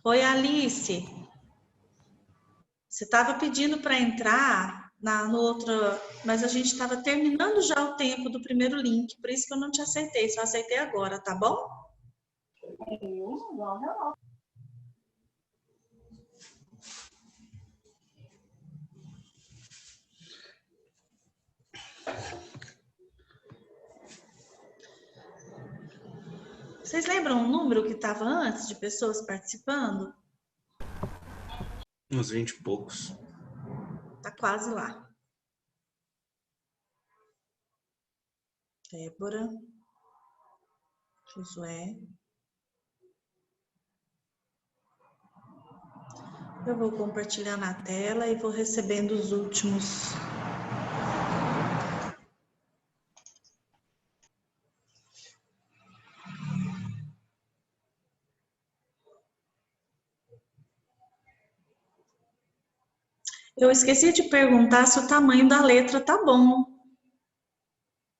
Oi, Alice. Você estava pedindo para entrar no outro, mas a gente estava terminando já o tempo do primeiro link, por isso que eu não te aceitei, só aceitei agora, tá bom? Vocês lembram o número que estava antes de pessoas participando? Uns 20 e poucos. Tá quase lá. Débora, Josué. Eu vou compartilhar na tela e vou recebendo os últimos. Eu esqueci de perguntar se o tamanho da letra tá bom.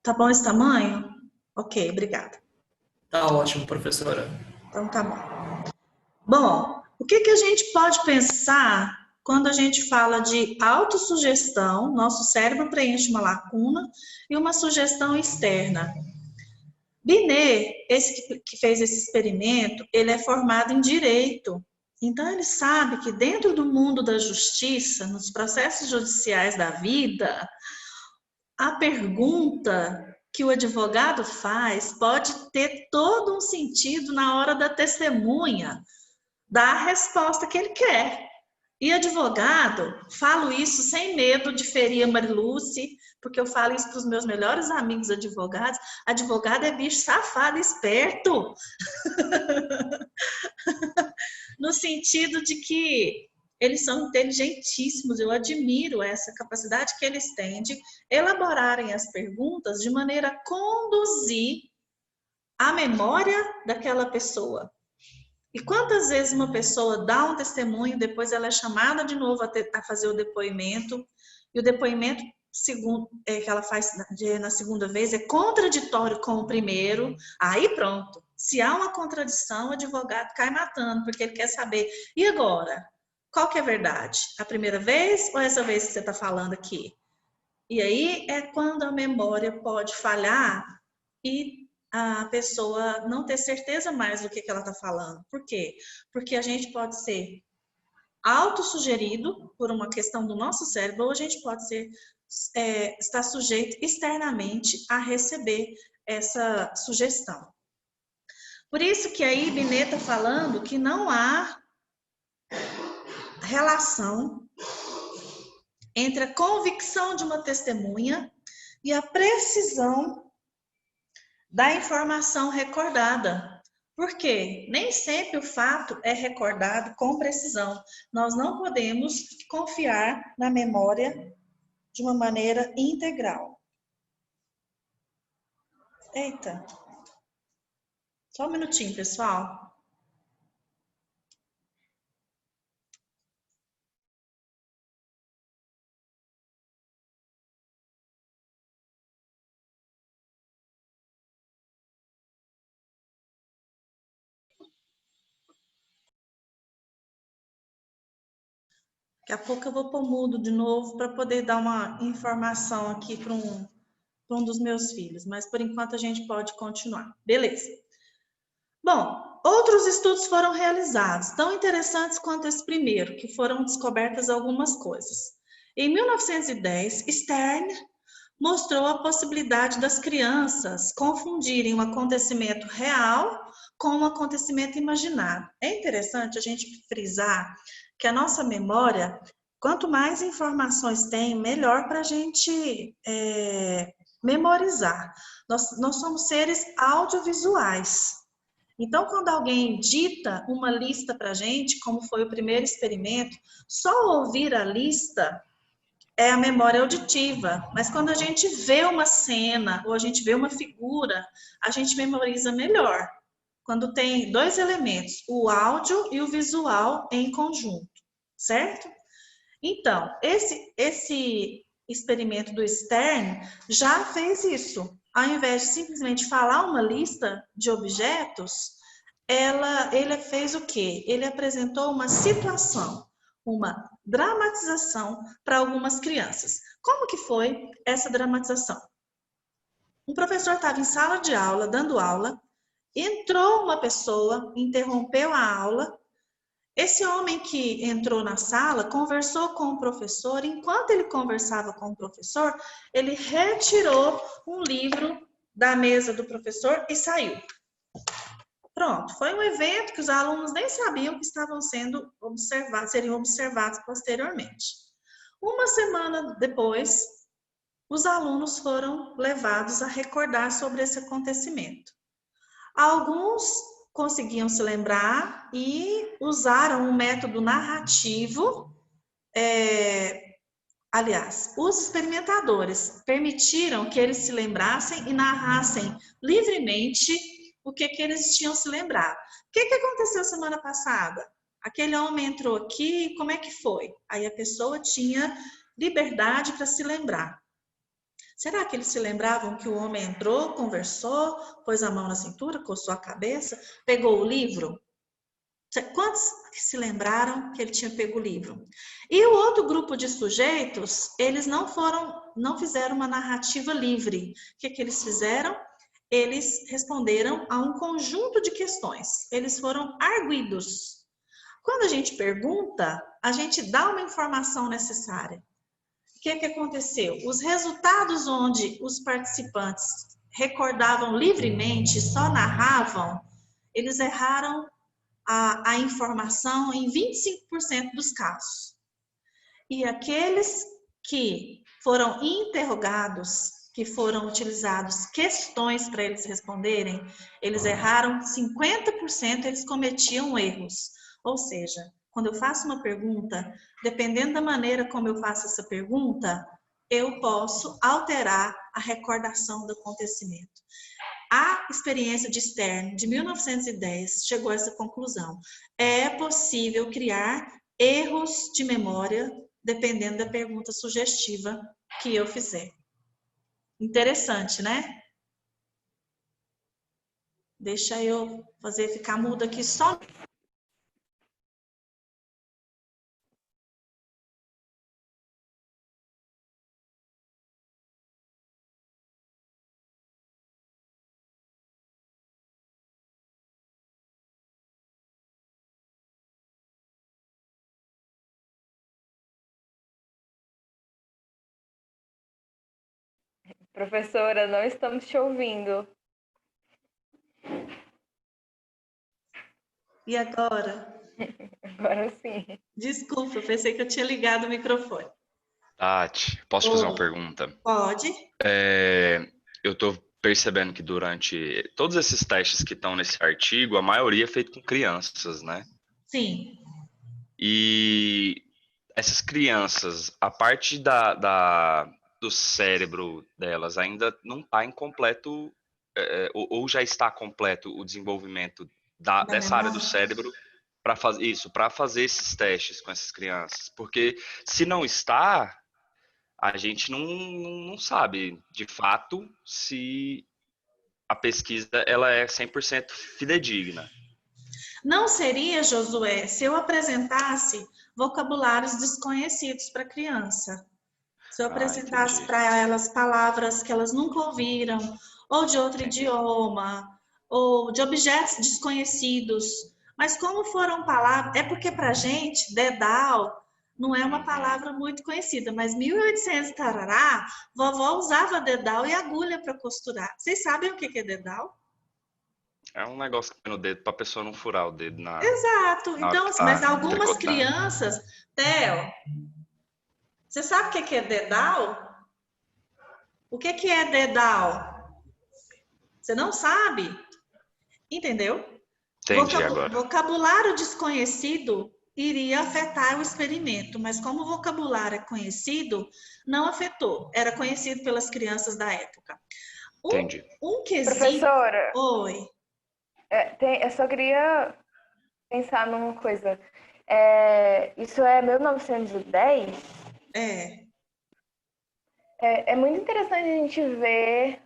Tá bom esse tamanho? Ok, obrigada. Tá ótimo, professora. Então tá bom. Bom, o que a gente pode pensar quando a gente fala de autossugestão? Nosso cérebro preenche uma lacuna e uma sugestão externa. Binet, esse que fez esse experimento, ele é formado em direito. Então ele sabe que dentro do mundo da justiça, nos processos judiciais da vida, a pergunta que o advogado faz pode ter todo um sentido na hora da testemunha dar a resposta que ele quer. E advogado, falo isso sem medo de ferir a Mariluce, porque eu falo isso para os meus melhores amigos advogados. Advogado é bicho safado, esperto. No sentido de que eles são inteligentíssimos, eu admiro essa capacidade que eles têm de elaborarem as perguntas de maneira a conduzir a memória daquela pessoa. E quantas vezes uma pessoa dá um testemunho, depois ela é chamada de novo a fazer o depoimento, e o depoimento que ela faz na segunda vez é contraditório com o primeiro, aí pronto. Se há uma contradição, o advogado cai matando, porque ele quer saber, e agora? Qual que é a verdade? A primeira vez ou essa vez que você está falando aqui? E aí é quando a memória pode falhar e a pessoa não ter certeza mais do que ela está falando. Por quê? Porque a gente pode ser autossugerido por uma questão do nosso cérebro, ou a gente pode estar sujeito externamente a receber essa sugestão. Por isso que aí Binet está falando que não há relação entre a convicção de uma testemunha e a precisão da informação recordada. Por quê? Nem sempre o fato é recordado com precisão. Nós não podemos confiar na memória de uma maneira integral. Eita. Só um minutinho, pessoal. Daqui a pouco eu vou pôr mudo de novo para poder dar uma informação aqui para um dos meus filhos, mas por enquanto a gente pode continuar. Beleza. Bom, outros estudos foram realizados, tão interessantes quanto esse primeiro, que foram descobertas algumas coisas. Em 1910, Stern mostrou a possibilidade das crianças confundirem um acontecimento real com um acontecimento imaginado. É interessante a gente frisar que a nossa memória, quanto mais informações tem, melhor para a gente memorizar. Nós somos seres audiovisuais. Então, quando alguém dita uma lista para a gente, como foi o primeiro experimento, só ouvir a lista é a memória auditiva. Mas quando a gente vê uma cena ou a gente vê uma figura, a gente memoriza melhor. Quando tem dois elementos, o áudio e o visual em conjunto, certo? Então, esse experimento do Stern já fez isso. Ao invés de simplesmente falar uma lista de objetos, ele fez o quê? Ele apresentou uma situação, uma dramatização para algumas crianças. Como que foi essa dramatização? Um professor estava em sala de aula, dando aula, entrou uma pessoa, interrompeu a aula. Esse homem que entrou na sala conversou com o professor. Enquanto ele conversava com o professor, ele retirou um livro da mesa do professor e saiu. Pronto, foi um evento que os alunos nem sabiam que estavam sendo observados, seriam observados posteriormente. Uma semana depois, os alunos foram levados a recordar sobre esse acontecimento. Alguns conseguiam se lembrar e usaram um método narrativo. Aliás, os experimentadores permitiram que eles se lembrassem e narrassem livremente o que eles tinham se lembrado. O que aconteceu semana passada? Aquele homem entrou aqui, como é que foi? Aí a pessoa tinha liberdade para se lembrar. Será que eles se lembravam que o homem entrou, conversou, pôs a mão na cintura, coçou a cabeça, pegou o livro? Quantos se lembraram que ele tinha pego o livro? E o outro grupo de sujeitos, eles não fizeram uma narrativa livre. O que eles fizeram? Eles responderam a um conjunto de questões. Eles foram arguidos. Quando a gente pergunta, a gente dá uma informação necessária. O que aconteceu? Os resultados onde os participantes recordavam livremente, só narravam, eles erraram a informação em 25% dos casos. E aqueles que foram interrogados, que foram utilizados questões para eles responderem, eles erraram 50%, eles cometiam erros. Ou seja, quando eu faço uma pergunta, dependendo da maneira como eu faço essa pergunta, eu posso alterar a recordação do acontecimento. A experiência de Stern, de 1910, chegou a essa conclusão. É possível criar erros de memória dependendo da pergunta sugestiva que eu fizer. Interessante, né? Deixa eu fazer ficar mudo aqui só. Professora, não estamos te ouvindo. E agora? Agora sim. Desculpa, eu pensei que eu tinha ligado o microfone. Tati, posso fazer uma pergunta? Pode. Eu estou percebendo que durante todos esses testes que estão nesse artigo, a maioria é feito com crianças, né? Sim. E essas crianças, a parte do cérebro delas ainda não está incompleto, ou já está completo o desenvolvimento dessa área do cérebro para fazer esses testes com essas crianças. Porque se não está, a gente não sabe, de fato, se a pesquisa ela é 100% fidedigna. Não seria, Josué, se eu apresentasse vocabulários desconhecidos para a criança. Se eu apresentasse para elas palavras que elas nunca ouviram, ou de outro idioma, ou de objetos desconhecidos. Mas como foram palavras... É porque para a gente, dedal não é uma palavra muito conhecida, mas 1800 tarará, vovó usava dedal e agulha para costurar. Vocês sabem o que é dedal? É um negócio que põe no dedo para a pessoa não furar o dedo na... Exato. Então, assim, mas algumas tricotando. crianças... Theo, você sabe o que é dedal? O que é dedal? Você não sabe? Entendeu? Entendi agora. Vocabulário desconhecido iria afetar o experimento, mas como o vocabulário é conhecido, não afetou. Era conhecido pelas crianças da época. Entendi. Um quesito... Professora. Oi. Eu só queria pensar numa coisa. Isso é 1910? É. É muito interessante a gente ver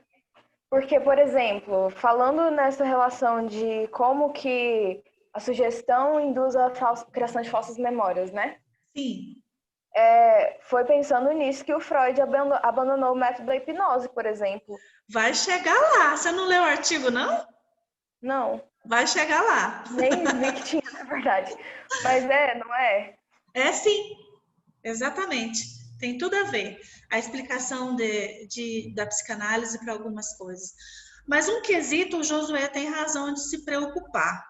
Porque, por exemplo, falando nessa relação de como que a sugestão induz a criação de falsas memórias, né? Sim. Foi pensando nisso que o Freud abandonou o método da hipnose, por exemplo. Vai chegar lá. Você não leu o artigo, não? Não, Vai chegar lá. nem vi que tinha, na verdade. Mas não é? É sim, exatamente. Tem tudo a ver. A explicação da psicanálise para algumas coisas. Mas um quesito, o Josué tem razão de se preocupar.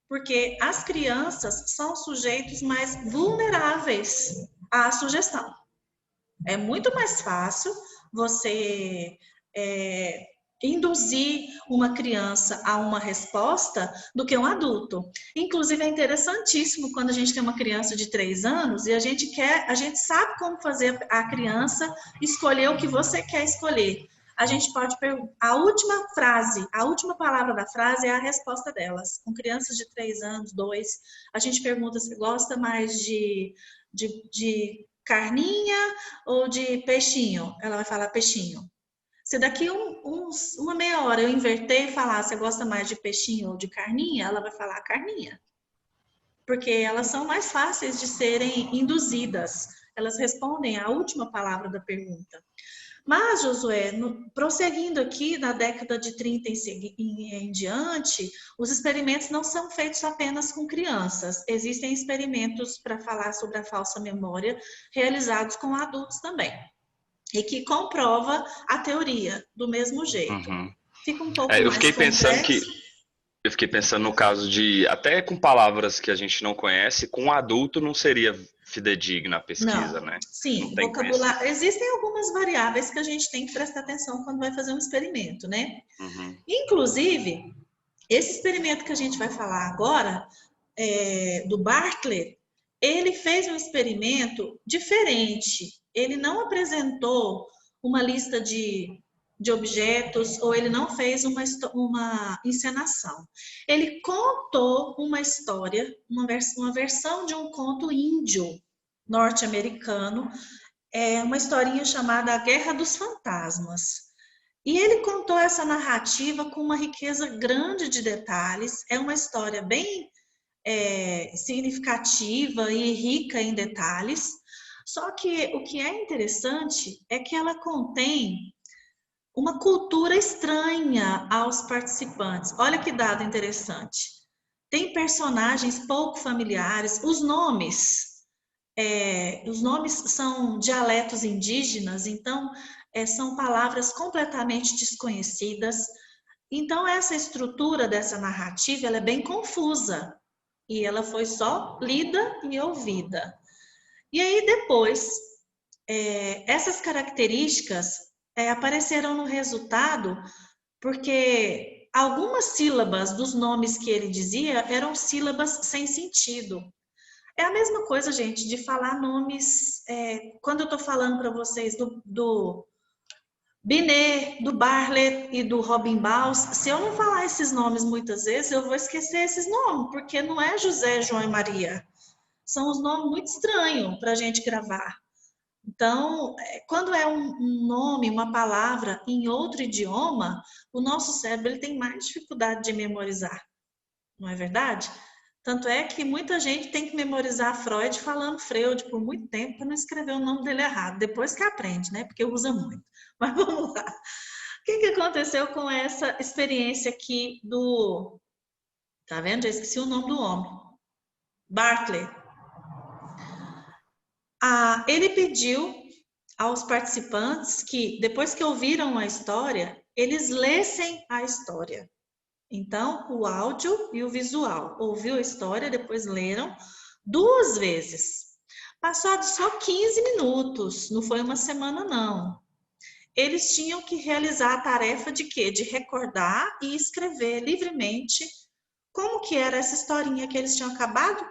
Porque as crianças são sujeitos mais vulneráveis à sugestão. É muito mais fácil você induzir uma criança a uma resposta do que um adulto. Inclusive, é interessantíssimo quando a gente tem uma criança de 3 anos e a gente sabe como fazer a criança escolher o que você quer escolher. A gente pode perguntar, a última palavra da frase é a resposta delas. Com crianças de 3 anos, 2, a gente pergunta se gosta mais de carninha ou de peixinho. Ela vai falar peixinho. Se daqui uma meia hora eu inverter e falar você gosta mais de peixinho ou de carninha, ela vai falar carninha. Porque elas são mais fáceis de serem induzidas. Elas respondem a última palavra da pergunta. Mas, Josué, prosseguindo aqui, na década de 30 em diante, os experimentos não são feitos apenas com crianças. Existem experimentos para falar sobre a falsa memória realizados com adultos também. E que comprova a teoria do mesmo jeito. Uhum. Fica um pouco Eu mais fiquei pensando complexo. eu fiquei pensando no caso de, até com palavras que a gente não conhece, com um adulto não seria fidedigna a pesquisa, Não, né? sim, Não tem vocabulário. Existem algumas variáveis que a gente tem que prestar atenção quando vai fazer um experimento, né? Uhum. Inclusive, esse experimento que a gente vai falar agora, do Bartlett, ele fez um experimento diferente. Ele não apresentou uma lista de objetos ou ele não fez uma encenação. Ele contou uma história, uma versão de um conto índio norte-americano, uma historinha chamada A Guerra dos Fantasmas. E ele contou essa narrativa com uma riqueza grande de detalhes. É uma história bem significativa e rica em detalhes. Só que o que é interessante é que ela contém uma cultura estranha aos participantes. Olha que dado interessante. Tem personagens pouco familiares, os nomes são dialetos indígenas, então são palavras completamente desconhecidas. Então, essa estrutura dessa narrativa ela é bem confusa e ela foi só lida e ouvida. E aí, depois, essas características apareceram no resultado porque algumas sílabas dos nomes que ele dizia eram sílabas sem sentido. É a mesma coisa, gente, de falar nomes. Quando eu estou falando para vocês do Binet, do Bartlett e do Robin Baus, se eu não falar esses nomes muitas vezes, eu vou esquecer esses nomes, porque não é José, João e Maria. São os nomes muito estranhos para a gente gravar. Então, quando é um nome, uma palavra em outro idioma, o nosso cérebro ele tem mais dificuldade de memorizar, não é verdade? Tanto é que muita gente tem que memorizar Freud falando Freud por muito tempo para não escrever o nome dele errado. Depois que aprende, né? Porque usa muito. Mas vamos lá. O que aconteceu com essa experiência aqui do... Tá vendo? Já esqueci o nome do homem. Bartlett. Ele pediu aos participantes que, depois que ouviram a história, eles lessem a história. Então, o áudio e o visual. Ouviu a história, depois leram 2 vezes. Passados só 15 minutos, não foi uma semana, não. Eles tinham que realizar a tarefa de quê? De recordar e escrever livremente como que era essa historinha que eles tinham acabado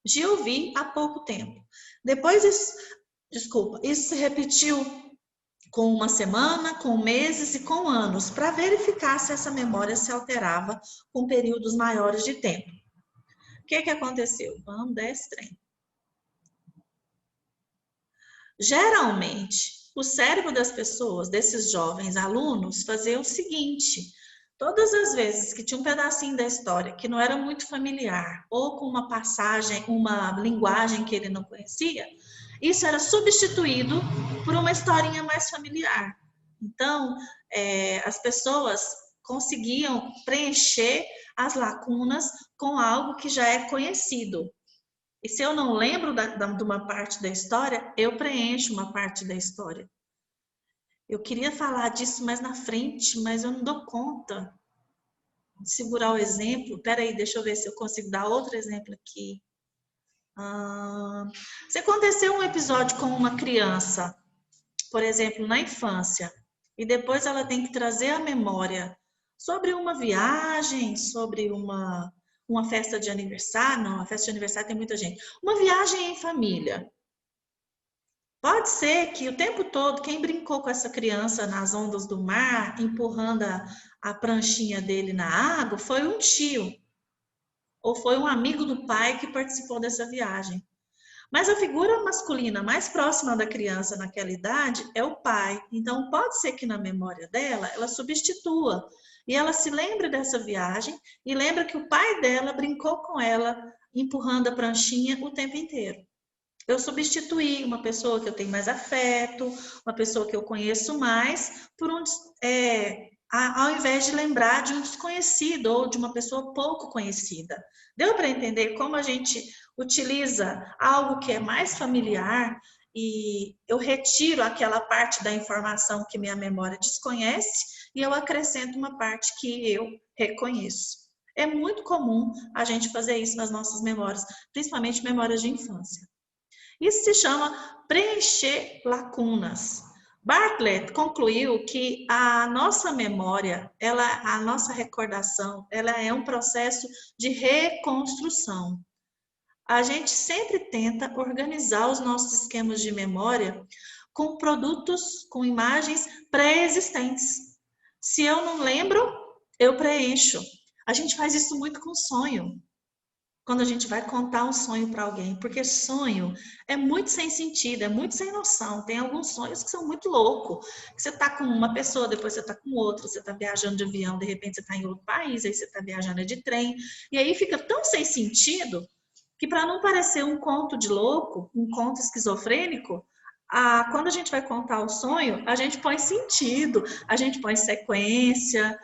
de ouvir há pouco tempo. Depois, isso se repetiu com uma semana, com meses e com anos, para verificar se essa memória se alterava com períodos maiores de tempo. O que aconteceu? Vamos dar esse trem. Geralmente, o cérebro das pessoas, desses jovens alunos, fazia o seguinte: todas as vezes que tinha um pedacinho da história que não era muito familiar, ou com uma passagem, uma linguagem que ele não conhecia, isso era substituído por uma historinha mais familiar. Então, as pessoas conseguiam preencher as lacunas com algo que já é conhecido. E se eu não lembro de uma parte da história, eu preencho uma parte da história. Eu queria falar disso mais na frente, mas eu não dou conta de segurar o exemplo. Espera aí, deixa eu ver se eu consigo dar outro exemplo aqui. Se aconteceu um episódio com uma criança, por exemplo, na infância, e depois ela tem que trazer a memória sobre uma viagem, sobre uma festa de aniversário. Não, a festa de aniversário tem muita gente. Uma viagem em família. Pode ser que o tempo todo quem brincou com essa criança nas ondas do mar, empurrando a pranchinha dele na água, foi um tio. Ou foi um amigo do pai que participou dessa viagem. Mas a figura masculina mais próxima da criança naquela idade é o pai. Então, pode ser que na memória dela, ela substitua. E ela se lembre dessa viagem e lembra que o pai dela brincou com ela, empurrando a pranchinha o tempo inteiro. Eu substituí uma pessoa que eu tenho mais afeto, uma pessoa que eu conheço mais, ao invés de lembrar de um desconhecido ou de uma pessoa pouco conhecida. Deu para entender como a gente utiliza algo que é mais familiar e eu retiro aquela parte da informação que minha memória desconhece e eu acrescento uma parte que eu reconheço. É muito comum a gente fazer isso nas nossas memórias, principalmente memórias de infância. Isso se chama preencher lacunas. Bartlett concluiu que a nossa memória, a nossa recordação, ela é um processo de reconstrução. A gente sempre tenta organizar os nossos esquemas de memória com produtos, com imagens pré-existentes. Se eu não lembro, eu preencho. A gente faz isso muito com sonho. Quando a gente vai contar um sonho para alguém, porque sonho é muito sem sentido, é muito sem noção. Tem alguns sonhos que são muito loucos. Você está com uma pessoa, depois você está com outra, você está viajando de avião, de repente você está em outro país, aí você está viajando de trem, e aí fica tão sem sentido que, para não parecer um conto de louco, um conto esquizofrênico, quando a gente vai contar o sonho, a gente põe sentido, a gente põe sequência,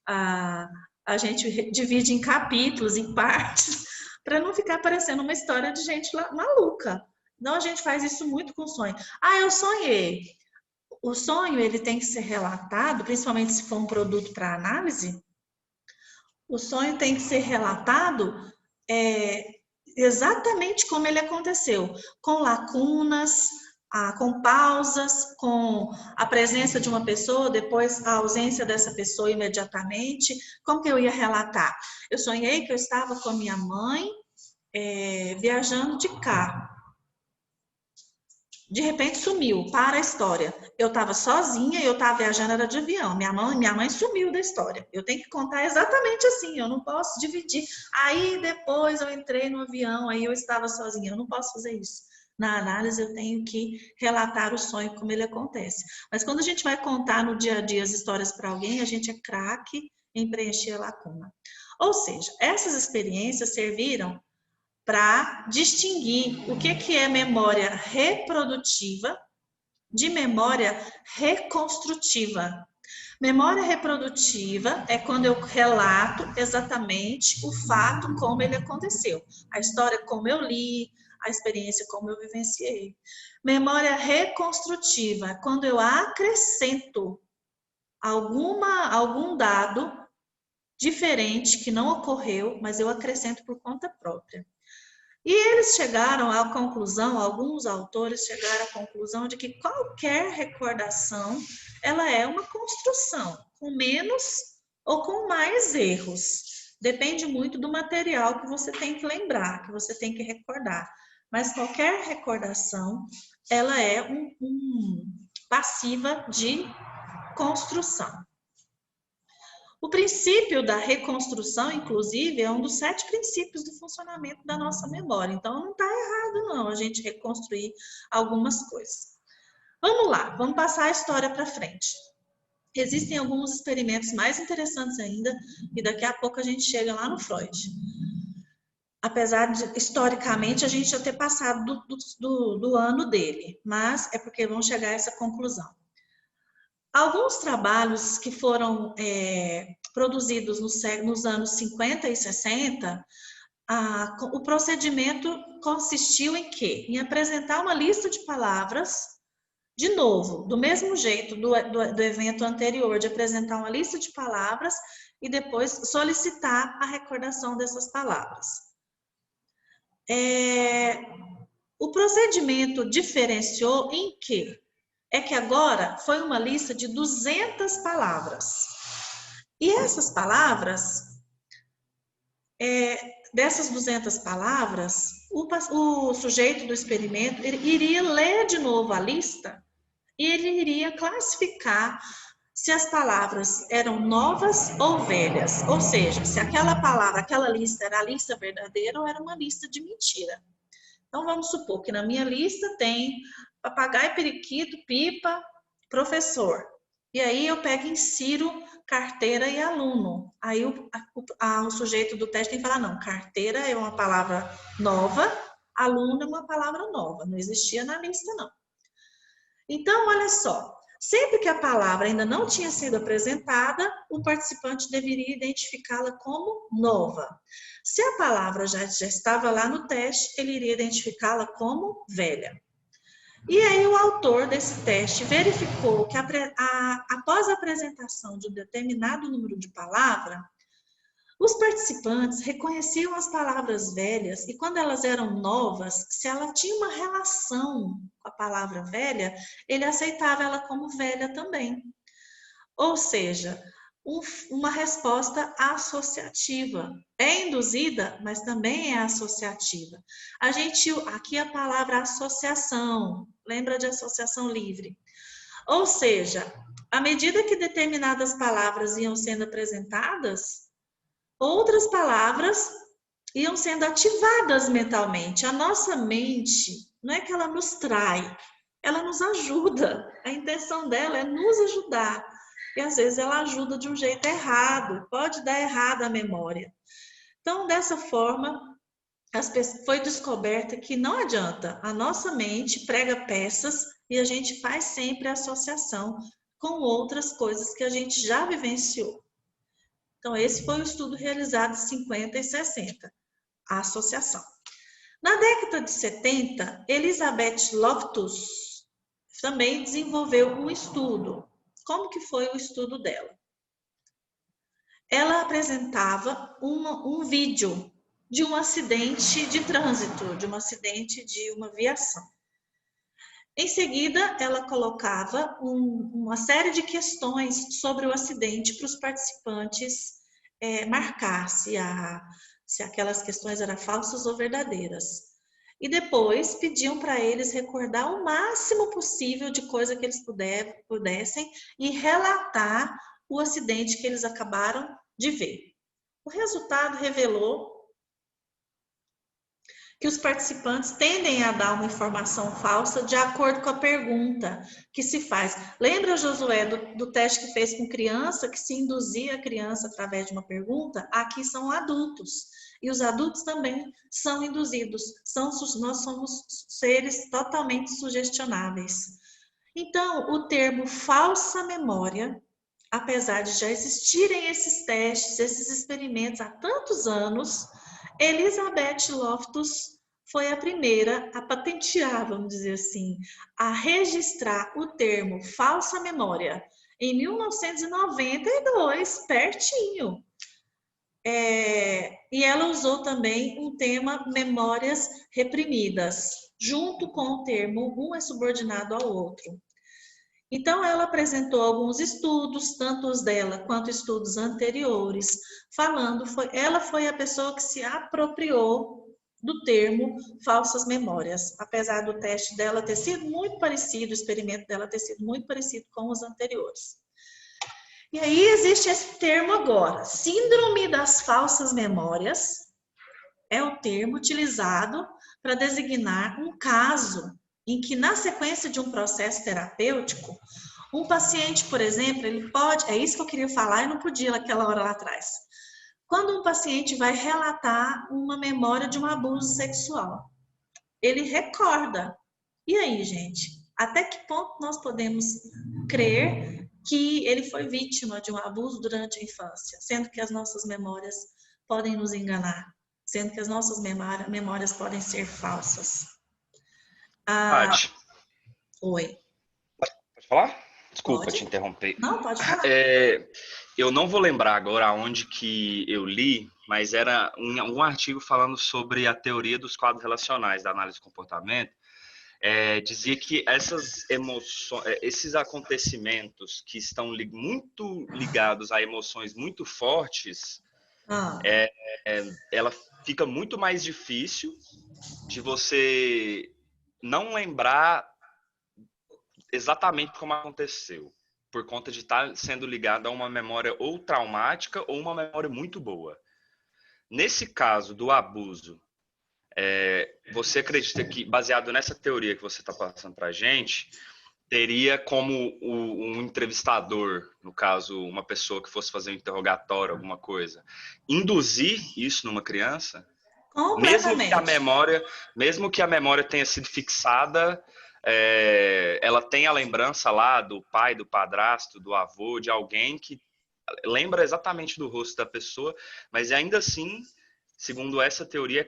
a gente divide em capítulos, em partes, para não ficar parecendo uma história de gente maluca. Então, a gente faz isso muito com o sonho. Eu sonhei. O sonho, ele tem que ser relatado, principalmente se for um produto para análise, o sonho tem que ser relatado exatamente como ele aconteceu, com lacunas, com pausas, com a presença de uma pessoa, depois a ausência dessa pessoa imediatamente. Como que eu ia relatar? Eu sonhei que eu estava com a minha mãe viajando de carro. De repente sumiu, para a história. Eu estava sozinha e eu estava viajando, era de avião. Minha mãe sumiu da história. Eu tenho que contar exatamente assim, eu não posso dividir. Aí depois eu entrei no avião, aí eu estava sozinha, eu não posso fazer isso. Na análise eu tenho que relatar o sonho como ele acontece. Mas quando a gente vai contar no dia a dia as histórias para alguém, a gente é craque em preencher a lacuna. Ou seja, essas experiências serviram para distinguir o que é memória reprodutiva de memória reconstrutiva. Memória reprodutiva é quando eu relato exatamente o fato como ele aconteceu, a história como eu li, a experiência como eu vivenciei. Memória reconstrutiva é quando eu acrescento algum dado diferente que não ocorreu, mas eu acrescento por conta própria. E eles chegaram à conclusão, alguns autores chegaram à conclusão de que qualquer recordação, ela é uma construção, com menos ou com mais erros. Depende muito do material que você tem que lembrar, que você tem que recordar. Mas qualquer recordação, ela é passiva de construção. O princípio da reconstrução, inclusive, é um dos 7 princípios do funcionamento da nossa memória. Então, não está errado, não, a gente reconstruir algumas coisas. Vamos lá, vamos passar a história para frente. Existem alguns experimentos mais interessantes ainda, e daqui a pouco a gente chega lá no Freud. Apesar de, historicamente, a gente já ter passado do ano dele, mas é porque vão chegar a essa conclusão. Alguns trabalhos que foram produzidos nos anos 50 e 60, o procedimento consistiu em quê? Em apresentar uma lista de palavras, de novo, do mesmo jeito do evento anterior, de apresentar uma lista de palavras e depois solicitar a recordação dessas palavras. O procedimento diferenciou em quê? É que agora foi uma lista de 200 palavras. E essas palavras, dessas 200 palavras, o sujeito do experimento iria ler de novo a lista e ele iria classificar se as palavras eram novas ou velhas. Ou seja, se aquela palavra, aquela lista era a lista verdadeira ou era uma lista de mentira. Então, vamos supor que na minha lista tem papagaio, periquito, pipa, professor. E aí eu pego e insiro carteira e aluno. Aí o sujeito do teste tem que falar, não, carteira é uma palavra nova, aluno é uma palavra nova. Não existia na lista, não. Então, olha só. Sempre que a palavra ainda não tinha sido apresentada, o participante deveria identificá-la como nova. Se a palavra já estava lá no teste, ele iria identificá-la como velha. E aí o autor desse teste verificou que após a apresentação de um determinado número de palavras, os participantes reconheciam as palavras velhas e quando elas eram novas, se ela tinha uma relação com a palavra velha, ele aceitava ela como velha também. Ou seja, uma resposta associativa. É induzida, mas também é associativa. Aqui a palavra associação, lembra de associação livre. Ou seja, à medida que determinadas palavras iam sendo apresentadas, outras palavras iam sendo ativadas mentalmente. A nossa mente, não é que ela nos trai, ela nos ajuda. A intenção dela é nos ajudar. E às vezes ela ajuda de um jeito errado, pode dar errado a memória. Então, dessa forma, foi descoberta que não adianta. A nossa mente prega peças e a gente faz sempre associação com outras coisas que a gente já vivenciou. Então, esse foi o estudo realizado em 50 e 60, a associação. Na década de 70, Elizabeth Loftus também desenvolveu um estudo. Como que foi o estudo dela? Ela apresentava um vídeo de um acidente de trânsito, de um acidente de uma viação. Em seguida, ela colocava uma série de questões sobre o acidente para os participantes marcar se aquelas questões eram falsas ou verdadeiras. E depois pediam para eles recordar o máximo possível de coisa que eles pudessem e relatar o acidente que eles acabaram de ver. O resultado revelou que os participantes tendem a dar uma informação falsa de acordo com a pergunta que se faz. Lembra, Josué, do teste que fez com criança, que se induzia a criança através de uma pergunta? Aqui são adultos. E os adultos também são induzidos. Nós somos seres totalmente sugestionáveis. Então, o termo falsa memória, apesar de já existirem esses testes, esses experimentos há tantos anos, Elizabeth Loftus foi a primeira a patentear, vamos dizer assim, a registrar o termo falsa memória em 1992, pertinho. E ela usou também o tema memórias reprimidas, junto com o termo um é subordinado ao outro. Então, ela apresentou alguns estudos, tanto os dela quanto estudos anteriores, ela foi a pessoa que se apropriou do termo falsas memórias, apesar do teste dela ter sido muito parecido, o experimento dela ter sido muito parecido com os anteriores. E aí existe esse termo agora, síndrome das falsas memórias, é o termo utilizado para designar um caso em que na sequência de um processo terapêutico, um paciente, por exemplo, ele pode, é isso que eu queria falar e não podia naquela hora lá atrás. Quando um paciente vai relatar uma memória de um abuso sexual, ele recorda. E aí, gente? Até que ponto nós podemos crer que ele foi vítima de um abuso durante a infância, sendo que as nossas memórias podem nos enganar, sendo que as nossas memórias podem ser falsas? Paty, Oi. pode falar? Desculpa Pode? te interromper. Não, pode falar. Eu não vou lembrar agora onde que eu li, mas era um artigo falando sobre a teoria dos quadros relacionais da análise do comportamento. Dizia que essas emoções, esses acontecimentos que estão muito ligados a emoções muito fortes, ela fica muito mais difícil de você não lembrar exatamente como aconteceu, por conta de estar sendo ligado a uma memória ou traumática ou uma memória muito boa. Nesse caso do abuso, você acredita que, baseado nessa teoria que você está passando para a gente, teria como um entrevistador, no caso, uma pessoa que fosse fazer um interrogatório, alguma coisa, induzir isso numa criança? Mesmo que a memória tenha sido fixada, ela tem a lembrança lá do pai, do padrasto, do avô, de alguém que lembra exatamente do rosto da pessoa, mas ainda assim, segundo essa teoria,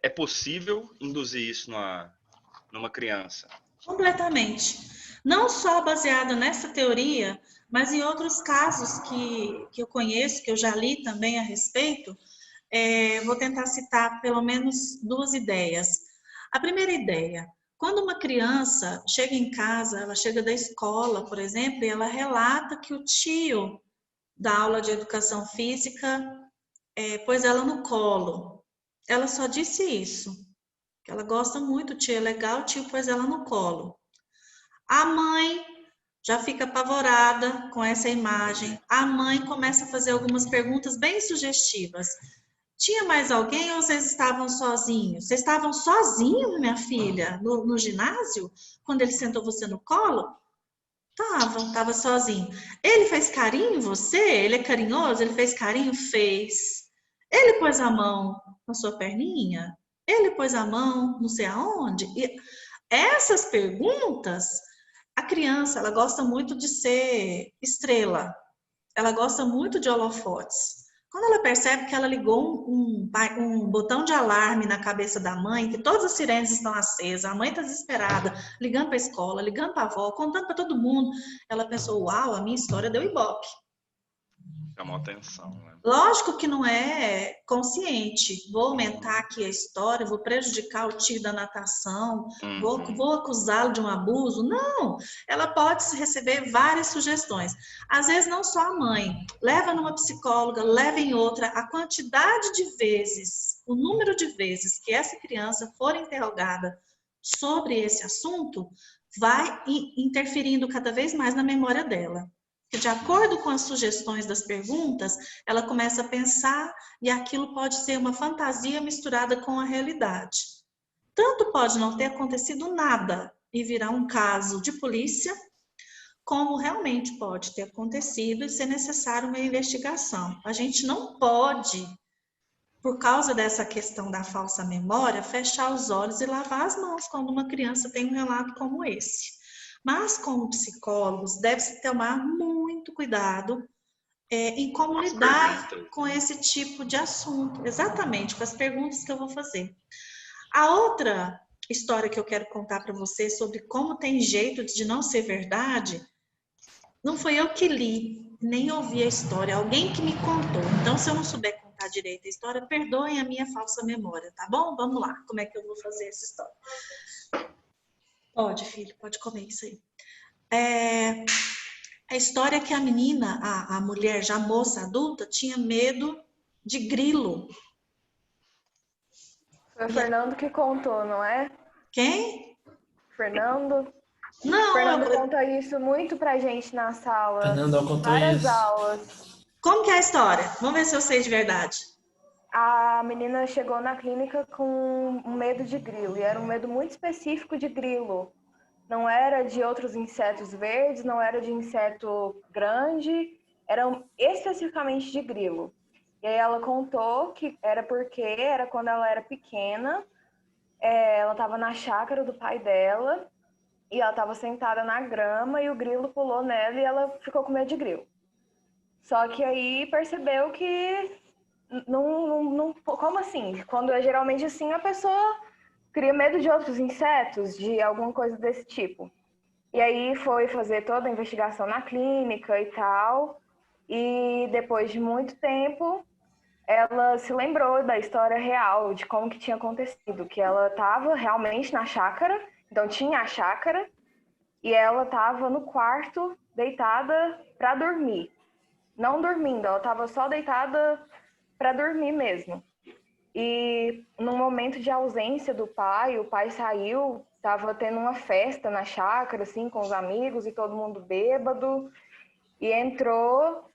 é possível induzir isso numa criança? Completamente. Não só baseado nessa teoria, mas em outros casos que eu conheço, que eu já li também a respeito. Vou tentar citar pelo menos duas ideias. A primeira ideia: quando uma criança chega em casa, ela chega da escola, por exemplo, e ela relata que o tio da aula de educação física pôs ela no colo. Ela só disse isso, que ela gosta muito, o tio é legal, o tio pôs ela no colo. A mãe já fica apavorada com essa imagem. A mãe começa a fazer algumas perguntas bem sugestivas. Tinha mais alguém ou vocês estavam sozinhos? Vocês estavam sozinhos, minha filha, no ginásio? Quando ele sentou você no colo? Tava sozinho. Ele fez carinho em você? Ele é carinhoso? Ele fez carinho? Fez. Ele pôs a mão na sua perninha? Ele pôs a mão não sei aonde? E essas perguntas, a criança, ela gosta muito de ser estrela. Ela gosta muito de holofotes. Quando ela percebe que ela ligou um botão de alarme na cabeça da mãe, que todas as sirenes estão acesas, a mãe está desesperada, ligando para a escola, ligando para a avó, contando para todo mundo, ela pensou: uau, a minha história deu ibope. Chamou atenção, né? Lógico que não é consciente. Vou aumentar aqui a história, vou prejudicar o tio da natação, vou acusá-lo de um abuso. Não, ela pode receber várias sugestões. Às vezes não só a mãe. Leva numa psicóloga, leva em outra. A quantidade de vezes, o número de vezes que essa criança for interrogada sobre esse assunto vai interferindo cada vez mais na memória dela. De acordo com as sugestões das perguntas, ela começa a pensar e aquilo pode ser uma fantasia misturada com a realidade. Tanto pode não ter acontecido nada e virar um caso de polícia, como realmente pode ter acontecido e ser necessária uma investigação. A gente não pode, por causa dessa questão da falsa memória, fechar os olhos e lavar as mãos quando uma criança tem um relato como esse. Mas, como psicólogos, deve-se tomar muito cuidado em como lidar com esse tipo de assunto. Exatamente, com as perguntas que eu vou fazer. A outra história que eu quero contar para você sobre como tem jeito de não ser verdade, não foi eu que li, nem ouvi a história, alguém que me contou. Então, se eu não souber contar direito a história, perdoem a minha falsa memória, tá bom? Vamos lá, como é que eu vou fazer essa história? Pode, filho, pode comer isso aí. A história é que a menina, a mulher já moça adulta, tinha medo de grilo. Foi o Fernando que contou, não é? Quem? Fernando? Não. O Fernando conta isso muito pra gente na sala. Fernando contou várias isso. aulas. Como que é a história? Vamos ver se eu sei de verdade. a menina chegou na clínica com um medo de grilo, e era um medo muito específico de grilo. Não era de outros insetos verdes, não era de inseto grande, era especificamente de grilo. E aí ela contou que era porque era quando ela era pequena, ela estava na chácara do pai dela, e ela estava sentada na grama, e o grilo pulou nela e ela ficou com medo de grilo. Só que aí percebeu que não, como assim? Quando é geralmente assim, a pessoa cria medo de outros insetos, de alguma coisa desse tipo. E aí foi fazer toda a investigação na clínica e tal. E depois de muito tempo, ela se lembrou da história real, de como que tinha acontecido. Que ela estava realmente na chácara, então tinha a chácara, e ela estava no quarto, deitada para dormir. Não dormindo, ela estava só deitada para dormir mesmo. E no momento de ausência do pai, o pai saiu, estava tendo uma festa na chácara, assim, com os amigos e todo mundo bêbado. E entrou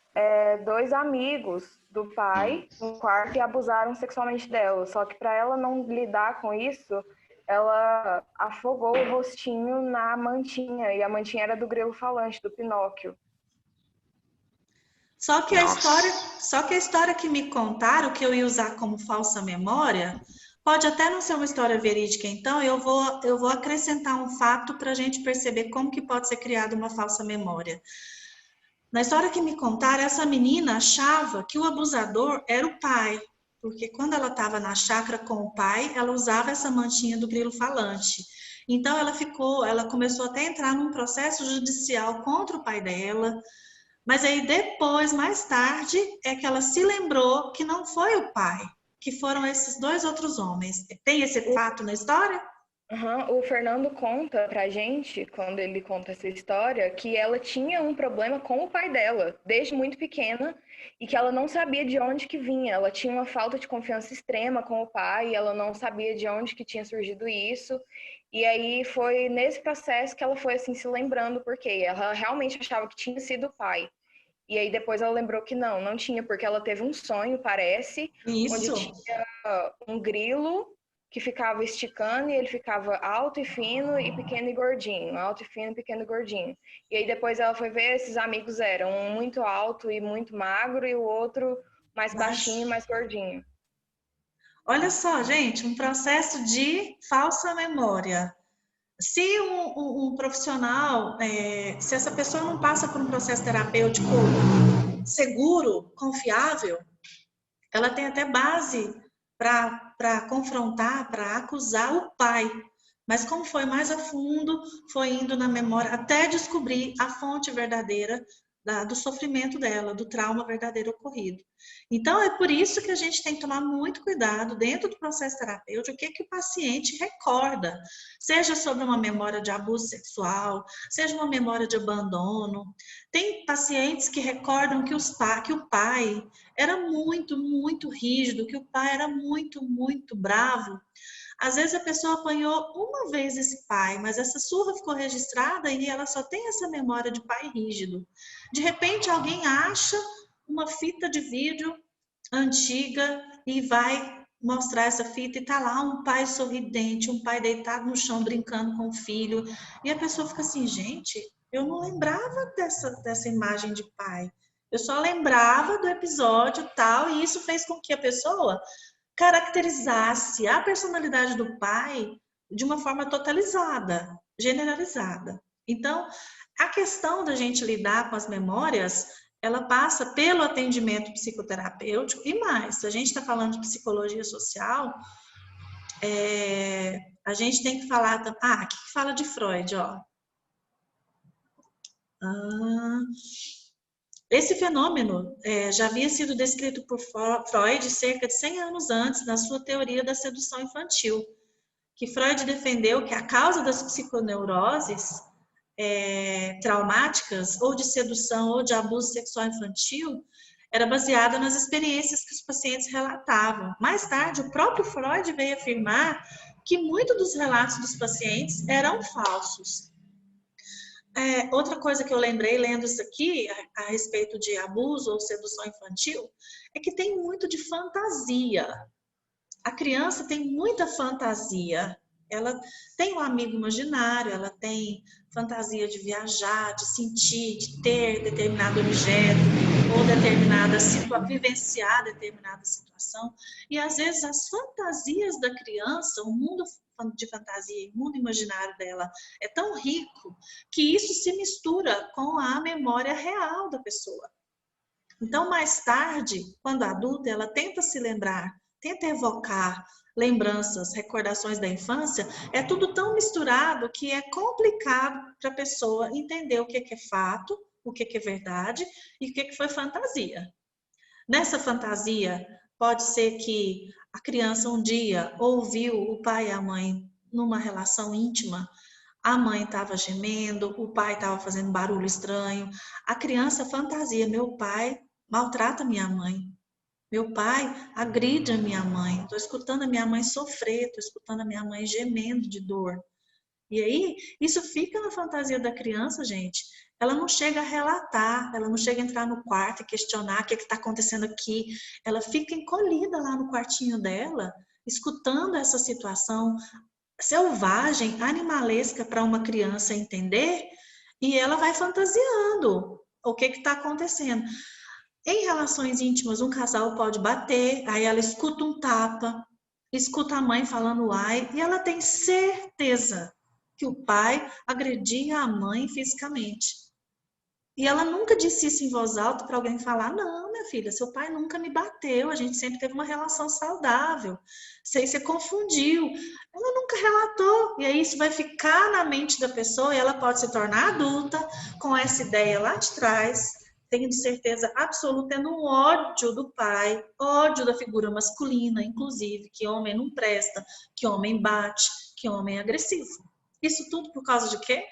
2 amigos do pai no quarto e abusaram sexualmente dela. Só que para ela não lidar com isso, ela afogou o rostinho na mantinha. E a mantinha era do grilo falante, do Pinóquio. Só que a história que me contaram, que eu ia usar como falsa memória, pode até não ser uma história verídica, então eu vou acrescentar um fato para a gente perceber como que pode ser criada uma falsa memória. Na história que me contaram, essa menina achava que o abusador era o pai, porque quando ela estava na chácara com o pai, ela usava essa mantinha do grilo falante. Então ela começou até a entrar num processo judicial contra o pai dela. Mas aí depois, mais tarde, é que ela se lembrou que não foi o pai, que foram esses 2 outros homens. Tem esse fato na história? O Fernando conta pra gente, quando ele conta essa história, que ela tinha um problema com o pai dela, desde muito pequena, e que ela não sabia de onde que vinha. Ela tinha uma falta de confiança extrema com o pai, ela não sabia de onde que tinha surgido isso. E aí foi nesse processo que ela foi assim se lembrando, porque ela realmente achava que tinha sido o pai. E aí depois ela lembrou que não tinha, porque ela teve um sonho, parece, onde Isso. tinha um grilo que ficava esticando e ele ficava alto e fino e pequeno e gordinho, alto e fino, pequeno e gordinho. E aí depois ela foi ver, esses amigos eram um muito alto e muito magro e o outro mais baixinho e mais gordinho. Olha só, gente, um processo de falsa memória. Se um profissional, se essa pessoa não passa por um processo terapêutico seguro, confiável, ela tem até base para confrontar, para acusar o pai. Mas como foi mais a fundo, foi indo na memória até descobrir a fonte verdadeira do sofrimento dela, do trauma verdadeiro ocorrido. Então, é por isso que a gente tem que tomar muito cuidado dentro do processo terapêutico, o que o paciente recorda, seja sobre uma memória de abuso sexual, seja uma memória de abandono. Tem pacientes que recordam que o pai era muito, muito rígido, que o pai era muito, muito bravo. Às vezes a pessoa apanhou uma vez esse pai, mas essa surra ficou registrada e ela só tem essa memória de pai rígido. De repente alguém acha uma fita de vídeo antiga e vai mostrar essa fita e tá lá um pai sorridente, um pai deitado no chão brincando com o filho. E a pessoa fica assim, gente, eu não lembrava dessa imagem de pai. Eu só lembrava do episódio tal, e isso fez com que a pessoa caracterizasse a personalidade do pai de uma forma totalizada, generalizada. Então, a questão da gente lidar com as memórias, ela passa pelo atendimento psicoterapêutico e mais. Se a gente está falando de psicologia social, a gente tem que falar... aqui que fala de Freud, ó. Esse fenômeno já havia sido descrito por Freud cerca de 100 anos antes, na sua teoria da sedução infantil, que Freud defendeu que a causa das psiconeuroses traumáticas, ou de sedução, ou de abuso sexual infantil, era baseada nas experiências que os pacientes relatavam. Mais tarde, o próprio Freud veio afirmar que muitos dos relatos dos pacientes eram falsos. Outra coisa que eu lembrei lendo isso aqui, a respeito de abuso ou sedução infantil, é que tem muito de fantasia. A criança tem muita fantasia. Ela tem um amigo imaginário, ela tem fantasia de viajar, de sentir, de ter determinado objeto ou vivenciar determinada situação. E às vezes as fantasias da criança, o mundo de fantasia, o mundo imaginário dela é tão rico que isso se mistura com a memória real da pessoa. Então, mais tarde, quando adulta, ela tenta se lembrar, tenta evocar lembranças, recordações da infância, é tudo tão misturado que é complicado para a pessoa entender o que é fato, o que é verdade e o que foi fantasia. Nessa fantasia, pode ser que a criança um dia ouviu o pai e a mãe numa relação íntima, a mãe estava gemendo, o pai estava fazendo barulho estranho, a criança fantasia, meu pai maltrata minha mãe. Meu pai agride a minha mãe. Estou escutando a minha mãe sofrer, estou escutando a minha mãe gemendo de dor. E aí, isso fica na fantasia da criança, gente. Ela não chega a relatar, ela não chega a entrar no quarto e questionar o que está acontecendo aqui. Ela fica encolhida lá no quartinho dela, escutando essa situação selvagem, animalesca para uma criança entender, e ela vai fantasiando o que está acontecendo. Em relações íntimas, um casal pode bater, aí ela escuta um tapa, escuta a mãe falando ai, e ela tem certeza que o pai agredia a mãe fisicamente. E ela nunca disse isso em voz alta para alguém falar, não, minha filha, seu pai nunca me bateu, a gente sempre teve uma relação saudável. Isso aí você confundiu. Ela nunca relatou. E aí isso vai ficar na mente da pessoa e ela pode se tornar adulta com essa ideia lá de trás, tendo certeza absoluta, tendo um ódio do pai, ódio da figura masculina, inclusive, que homem não presta, que homem bate, que homem é agressivo. Isso tudo por causa de quê?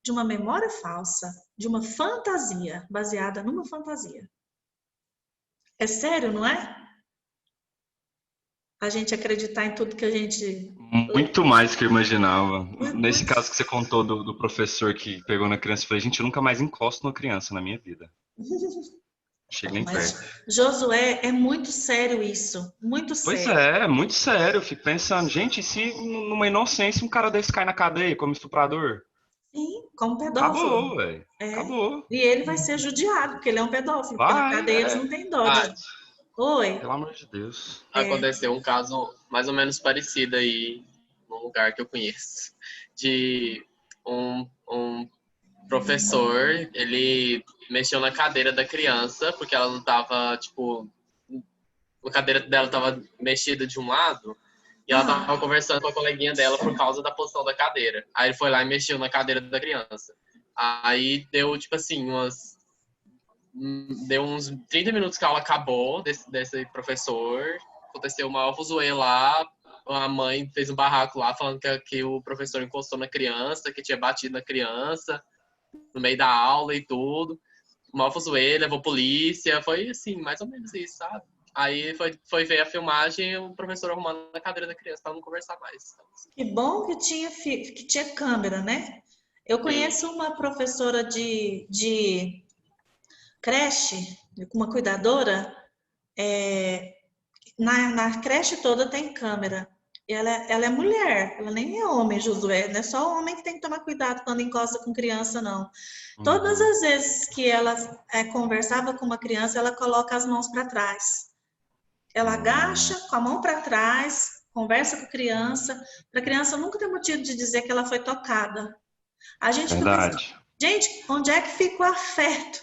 De uma memória falsa, de uma fantasia, baseada numa fantasia. É sério, não é? A gente acreditar em tudo que a gente... Muito mais do que eu imaginava. É Nesse muito... caso que você contou do professor que pegou na criança, eu falei, gente, eu nunca mais encosto numa criança na minha vida. Chega nem Mas, perto. Josué, é muito sério isso. Muito Pois sério. é, muito sério. Eu fico pensando, gente, e se numa inocência um cara desse cai na cadeia como estuprador? Sim, como pedófilo. Acabou, velho. É. Acabou. E ele vai ser judiado, porque ele é um pedófilo. Porque na Vai, cadeia eles não têm dó de... Ah, Oi. pelo amor de Deus. aconteceu um caso mais ou menos parecido aí, num lugar que eu conheço, de um professor, ele mexeu na cadeira da criança, porque ela não tava, tipo, a cadeira dela tava mexida de um lado, e ela tava conversando com a coleguinha dela por causa da posição da cadeira. Aí ele foi lá e mexeu na cadeira da criança. Aí deu, tipo assim, deu uns 30 minutos que a aula acabou desse professor, aconteceu uma alvozoeira lá, a mãe fez um barraco lá falando que o professor encostou na criança, que tinha batido na criança no meio da aula e tudo. Uma alvozoeira, levou polícia, foi assim, mais ou menos isso, sabe? Aí foi ver a filmagem e o professor arrumando a cadeira da criança para não conversar mais. Que bom que tinha câmera, né? Eu conheço uma professora de creche, uma cuidadora, na creche toda tem câmera. Ela é mulher, ela nem é homem, Josué, não é só homem que tem que tomar cuidado quando encosta com criança, não. Todas as vezes que ela conversava com uma criança, ela coloca as mãos para trás. Ela agacha com a mão para trás, conversa com a criança, para a criança nunca ter motivo de dizer que ela foi tocada. A gente fica pensando, gente, onde é que fica o afeto?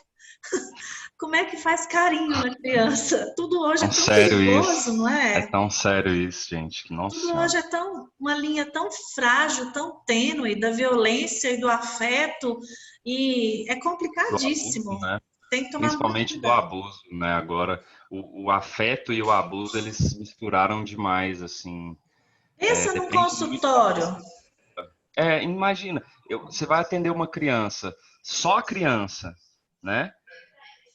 Como é que faz carinho na criança? Tudo hoje é tão perigoso, não é? É tão sério isso, gente. Nossa. Tudo hoje é uma linha tão frágil, tão tênue da violência e do afeto, e é complicadíssimo. Abuso, né? Tem que tomar principalmente muito do abuso, né? Agora, o afeto e o abuso, eles se misturaram demais, assim. Pensa num consultório. Imagina, você vai atender uma criança, só a criança, né?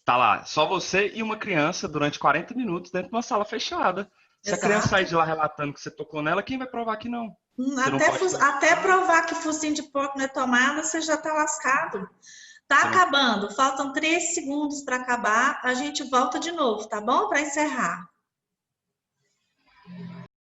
Tá lá, só você e uma criança durante 40 minutos dentro de uma sala fechada. Se a criança sair de lá relatando que você tocou nela, quem vai provar que não? Até provar que focinho de porco não é tomada, você já tá lascado. Tá acabando, faltam 3 segundos para acabar, a gente volta de novo, tá bom? Para encerrar.